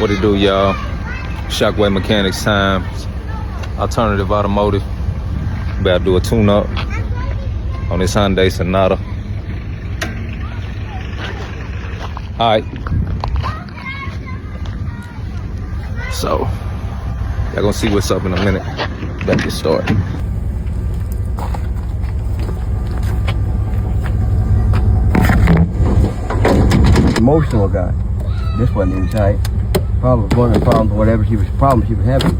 What it do, y'all? ShockwaveMechanics time. Alternative Automotive. About to do a tune-up on this Hyundai Sonata. Alright. So, y'all gonna see what's up in a minute. Back to start. Emotional guy. This wasn't even tight. Probably was one of the problems, whatever she was having.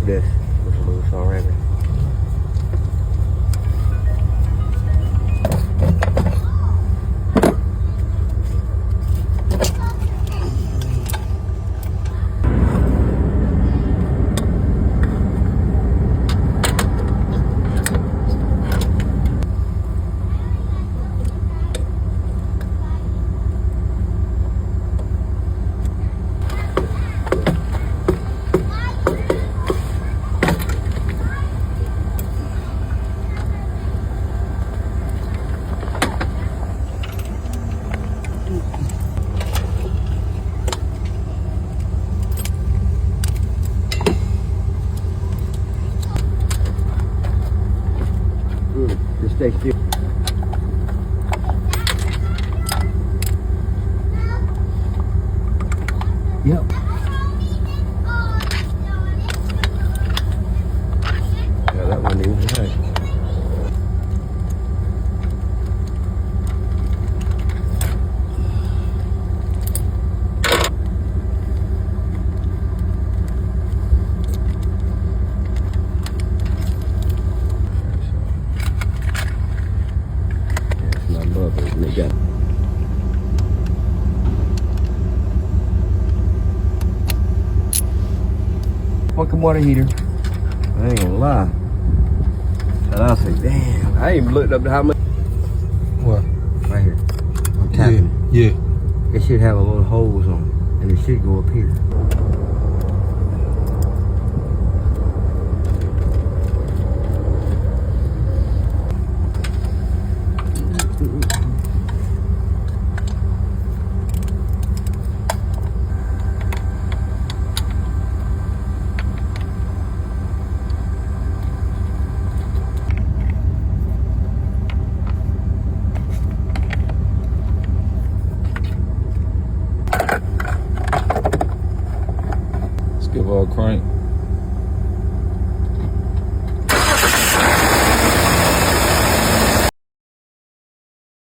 This was loose already. Just stay still. Yep. Yeah, that one even right. They got fucking water heater. I ain't gonna lie. And I said, damn, I ain't even looked up to how much. What? Right here. I'm tapping. Yeah. It should have a little hose on it, and it should go up here. Let's give her a crank.